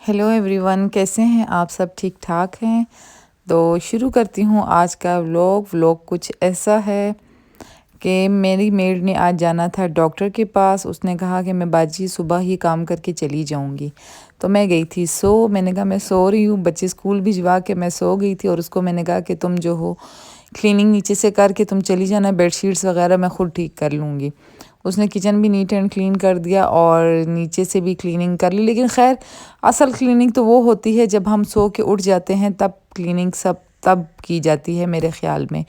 Hello everyone, कैसे हैं आप? सब ठीक ठाक हैं? तो शुरू करती हूँ आज का व्लॉग कुछ ऐसा है कि मेरी मेड ने आज जाना था डॉक्टर के पास। उसने कहा कि मैं बाजी सुबह ही काम करके चली जाऊँगी। तो मैं गई थी मैंने कहा मैं सो रही हूँ, बच्चे स्कूल भिजवा के मैं सो गई थी और उसको मैंने कहा कि तुम जो हो क्लीनिंग नीचे से करके तुम चली जाना, बेडशीट्स वगैरह मैं खुद ठीक कर लूँगी। उसने किचन भी नीट एंड क्लीन कर दिया और नीचे से भी क्लीनिंग कर ली। लेकिन खैर असल क्लीनिंग तो वो होती है जब हम सो के उठ जाते हैं, तब क्लीनिंग सब तब की जाती है मेरे ख़्याल में।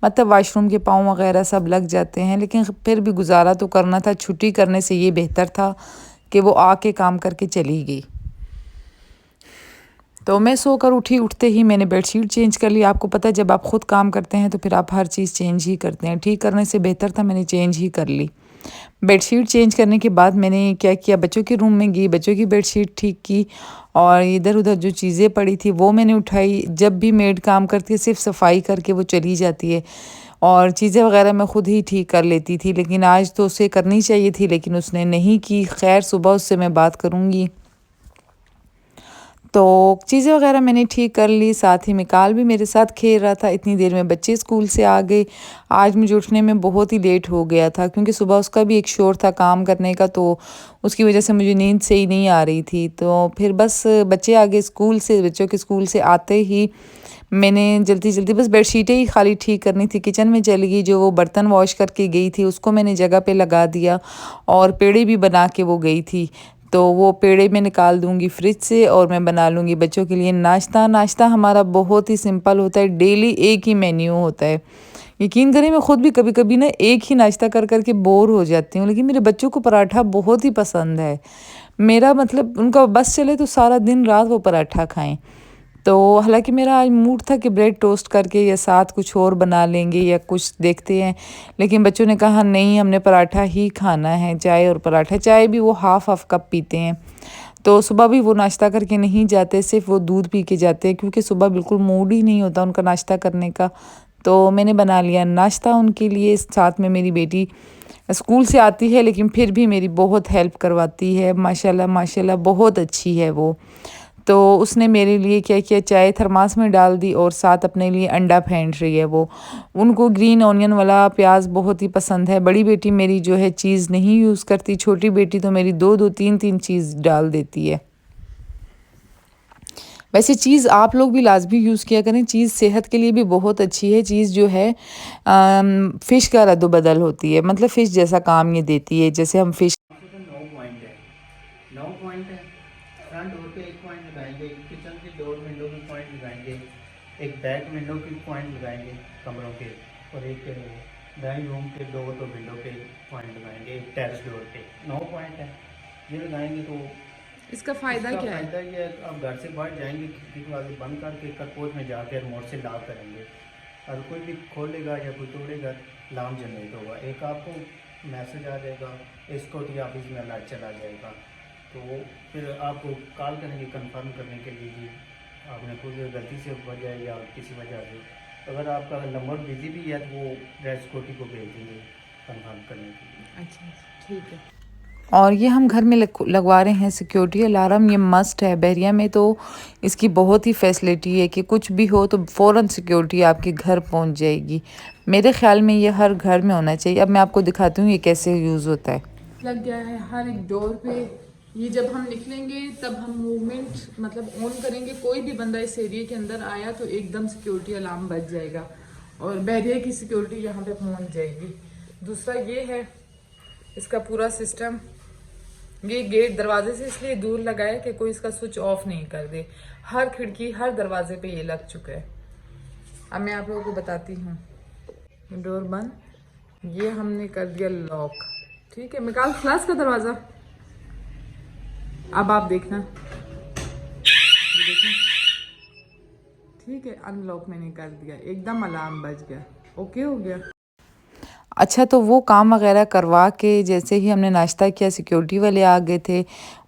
मतलब वाशरूम के पाँव वगैरह सब लग जाते हैं, लेकिन फिर भी गुजारा तो करना था। छुट्टी करने से ये बेहतर था कि वो आके काम करके चली गई। तो मैं सोकर उठी, उठते ही मैंने बेडशीट चेंज कर ली। आपको पता है जब आप खुद काम करते हैं तो फिर आप हर चीज़ चेंज ही करते हैं। ठीक करने से बेहतर था मैंने चेंज ही कर ली। बेडशीट चेंज करने के बाद मैंने क्या किया, बच्चों के रूम में गई, बच्चों की बेडशीट ठीक की और इधर उधर जो चीज़ें पड़ी थी वो मैंने उठाई। जब भी मेड काम करती है सिर्फ सफाई करके वो चली जाती है और चीज़ें वगैरह मैं खुद ही ठीक कर लेती थी, लेकिन आज तो उसे करनी चाहिए थी लेकिन उसने नहीं की। खैर सुबह उससे मैं बात करूँगी। तो चीज़ें वगैरह मैंने ठीक कर ली, साथ ही मिकाल भी मेरे साथ खेल रहा था। इतनी देर में बच्चे स्कूल से आ गए। आज मुझे उठने में बहुत ही लेट हो गया था क्योंकि सुबह उसका भी एक शोर था काम करने का, तो उसकी वजह से मुझे नींद सही नहीं आ रही थी। तो फिर बस बच्चे आ गए स्कूल से, बच्चों के स्कूल से आते ही मैंने जल्दी जल्दी बस बेडशीटें ही खाली ठीक करनी थी। किचन में चली गई, जो वो बर्तन वॉश करके गई थी उसको मैंने जगह पे लगा दिया और पेड़े भी बना के वो गई थी। तो वो पेड़े में निकाल दूंगी फ्रिज से और मैं बना लूँगी बच्चों के लिए नाश्ता। नाश्ता हमारा बहुत ही सिंपल होता है, डेली एक ही मेन्यू होता है। यकीन करें मैं खुद भी कभी कभी ना एक ही नाश्ता कर कर के बोर हो जाती हूँ, लेकिन मेरे बच्चों को पराठा बहुत ही पसंद है। मेरा मतलब उनका बस चले तो सारा दिन रात वो पराठा खाएं। तो हालांकि मेरा आज मूड था कि ब्रेड टोस्ट करके या साथ कुछ और बना लेंगे या कुछ देखते हैं, लेकिन बच्चों ने कहा नहीं हमने पराठा ही खाना है, चाय और पराठा। चाय भी वो हाफ हाफ कप पीते हैं। तो सुबह भी वो नाश्ता करके नहीं जाते, सिर्फ वो दूध पी के जाते हैं क्योंकि सुबह बिल्कुल मूड ही नहीं होता उनका नाश्ता करने का। तो मैंने बना लिया नाश्ता उनके लिए। साथ में मेरी बेटी स्कूल से आती है लेकिन फिर भी मेरी बहुत हेल्प करवाती है, माशाल्लाह माशाल्लाह बहुत अच्छी है वो। तो उसने मेरे लिए क्या किया, चाय थर्मास में डाल दी और साथ अपने लिए अंडा फेंट रही है वो। उनको ग्रीन ऑनियन वाला प्याज बहुत ही पसंद है। बड़ी बेटी मेरी जो है चीज़ नहीं यूज़ करती, छोटी बेटी तो मेरी दो दो तीन तीन चीज़ डाल देती है। वैसे चीज़ आप लोग भी लाजमी यूज़ किया करें, चीज़ सेहत के लिए भी बहुत अच्छी है। चीज़ जो है फ़िश का रद्द-बदल होती है, मतलब फ़िश जैसा काम ये देती है। जैसे हम फ़िश 9 पॉइंट है। फ्रंट डोर पे 1 पॉइंट लगाएंगे, किचन की डोर विंडो की पॉइंट लगाएंगे, एक बैक विंडो की पॉइंट लगाएंगे कमरों के, और एक ड्राइंग रूम के दो तो विंडो के पॉइंट लगाएंगे, एक टेरेस डोर पे 9 पॉइंट है। ये लगाएंगे तो इसका फ़ायदा क्या है? फ़ायदा ये है, आप घर से बाहर जाएंगे खिड़की दरवाजे बंद करके करपोच में जाकर रिमोट से लॉक करेंगे, और कोई भी खोलेगा या कोई तोड़ेगा अलार्म जनरेट होगा, एक आपको मैसेज आ जाएगा, सिक्योरिटी ऑफिस में अलर्ट चला जाएगा। तो फिर आपको कॉल करेंगे कंफर्म करने के लिए कि आपने खुद गलती से वजह या किसी वजह से, अगर आपका नंबर बिजी भी है तो वो सिक्योरिटी को भेज देंगे कंफर्म करने के लिए। अच्छा, ठीक है। और ये हम घर में लगवा रहे हैं सिक्योरिटी अलार्म, ये मस्ट है। बहरिया में तो इसकी बहुत ही फैसिलिटी है कि कुछ भी हो तो फ़ौरन सिक्योरिटी आपके घर पहुंच जाएगी। मेरे ख्याल में ये हर घर में होना चाहिए। अब मैं आपको दिखाती हूँ ये कैसे यूज़ होता है। लग गया है हर एक डोर पे। ये जब हम निकलेंगे तब हम मूवमेंट मतलब ऑन करेंगे, कोई भी बंदा इस एरिया के अंदर आया तो एकदम सिक्योरिटी अलार्म बज जाएगा और बहरिया की सिक्योरिटी यहाँ पे पहुँच जाएगी। दूसरा ये है इसका पूरा सिस्टम। ये गेट दरवाजे से इसलिए दूर लगा है कि कोई इसका स्विच ऑफ नहीं कर दे। हर खिड़की हर दरवाजे पे ये लग चुका है। अब मैं आप लोगों को बताती हूँ। डोर बंद, ये हमने कर दिया लॉक। ठीक है, मिकाल क्लास का दरवाजा। अब आप देखना, ये देखना। ठीक है, अनलॉक मैंने कर दिया, एकदम अलार्म बज गया, ओके हो गया। अच्छा, तो वो काम वगैरह करवा के जैसे ही हमने नाश्ता किया, सिक्योरिटी वाले आ गए थे,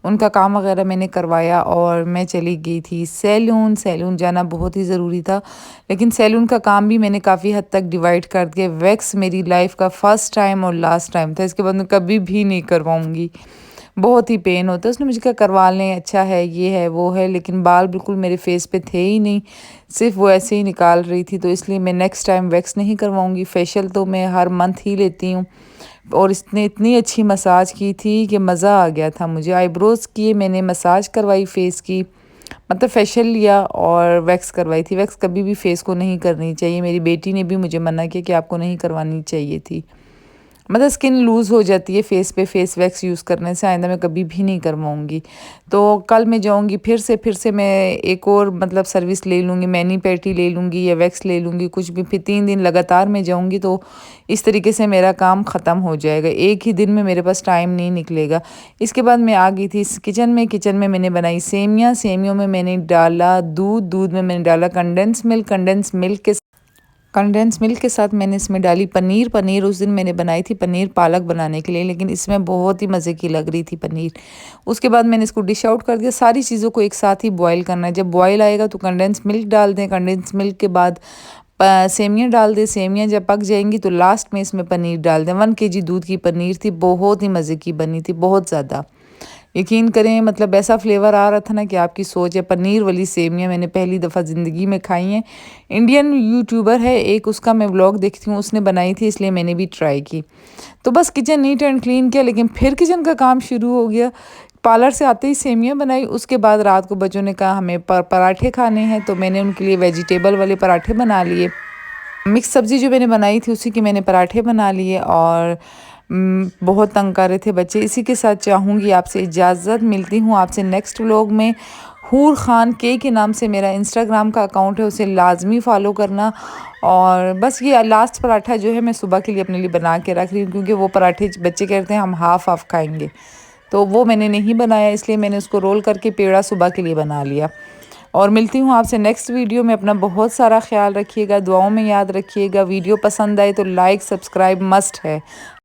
उनका काम वगैरह मैंने करवाया और मैं चली गई थी सैलून। सैलून जाना बहुत ही ज़रूरी था, लेकिन सैलून का काम भी मैंने काफ़ी हद तक डिवाइड कर दिया। वैक्स मेरी लाइफ का फ़र्स्ट टाइम और लास्ट टाइम था, इसके बाद मैं कभी भी नहीं करवाऊँगी। बहुत ही पेन होता है। उसने मुझे कहा करवा लें, अच्छा है, ये है वो है, लेकिन बाल बिल्कुल मेरे फेस पे थे ही नहीं, सिर्फ वो ऐसे ही निकाल रही थी। तो इसलिए मैं नेक्स्ट टाइम वैक्स नहीं करवाऊँगी। फेशियल तो मैं हर मंथ ही लेती हूँ। और इसने इतनी अच्छी मसाज की थी कि मज़ा आ गया था मुझे। आईब्रोज़ किए मैंने, मसाज करवाई फेस की, मतलब फेशियल लिया और वैक्स करवाई थी। वैक्स कभी भी फेस को नहीं करनी चाहिए। मेरी बेटी ने भी मुझे मना किया कि आपको नहीं करवानी चाहिए थी। मतलब स्किन लूज़ हो जाती है फेस पे फेस वैक्स यूज़ करने से। आइंदा मैं कभी भी नहीं करवाऊँगी। तो कल मैं जाऊँगी फिर से मैं एक और मतलब सर्विस ले लूँगी, मैनी पेटी ले लूँगी या वैक्स ले लूँगी, कुछ भी। फिर 3 दिन लगातार मैं जाऊँगी तो इस तरीके से मेरा काम ख़त्म हो जाएगा। एक ही दिन में मेरे पास टाइम नहीं निकलेगा। इसके बाद मैं आ गई थी इस किचन में मैंने बनाई सेमियाँ। सेमियों में मैंने डाला दूध, दूध में मैंने डाला कंडेंस मिल्क के साथ मैंने इसमें डाली पनीर। पनीर उस दिन मैंने बनाई थी पनीर पालक बनाने के लिए, लेकिन इसमें बहुत ही मज़े की लग रही थी पनीर। उसके बाद मैंने इसको डिश आउट कर दिया। सारी चीज़ों को एक साथ ही बॉईल करना है। जब बॉईल आएगा तो कंडेंस मिल्क डाल दें। कंडेंस मिल्क के बाद सेमियाँ डाल दें। सेमियाँ जब पक जाएंगी तो लास्ट में इसमें पनीर डाल दें। 1 kg दूध की पनीर थी, बहुत ही मज़े की बनी थी, बहुत ज़्यादा। यकीन करें, मतलब ऐसा फ्लेवर आ रहा था ना कि आपकी सोच है। पनीर वाली सेमियाँ मैंने पहली दफ़ा ज़िंदगी में खाई हैं। इंडियन यूट्यूबर है एक, उसका मैं व्लॉग देखती हूँ, उसने बनाई थी, इसलिए मैंने भी ट्राई की। तो बस किचन नीट एंड क्लीन किया, लेकिन फिर किचन का काम शुरू हो गया। पार्लर से आते ही सेमियाँ बनाई। उसके बाद रात को बच्चों ने कहा हमें पराठे खाने हैं, तो मैंने उनके लिए वेजिटेबल वाले पराठे बना लिए। मिक्स सब्ज़ी जो मैंने बनाई थी उसी के मैंने पराठे बना लिए। और बहुत तंग कर रहे थे बच्चे। इसी के साथ चाहूँगी आपसे इजाज़त, मिलती हूँ आपसे नेक्स्ट व्लॉग में। हूर खान के नाम से मेरा इंस्टाग्राम का अकाउंट है, उसे लाजमी फॉलो करना। और बस ये लास्ट पराठा जो है मैं सुबह के लिए अपने लिए बना के रख रही हूँ, क्योंकि वो पराठे बच्चे कहते हैं हम हाफ़ हाफ़ खाएंगे, तो वो मैंने नहीं बनाया, इसलिए मैंने उसको रोल करके पेड़ा सुबह के लिए बना लिया। और मिलती हूँ आपसे नेक्स्ट वीडियो में। अपना बहुत सारा ख्याल रखिएगा, दुआओं में याद रखिएगा। वीडियो पसंद आए तो लाइक सब्सक्राइब मस्ट है।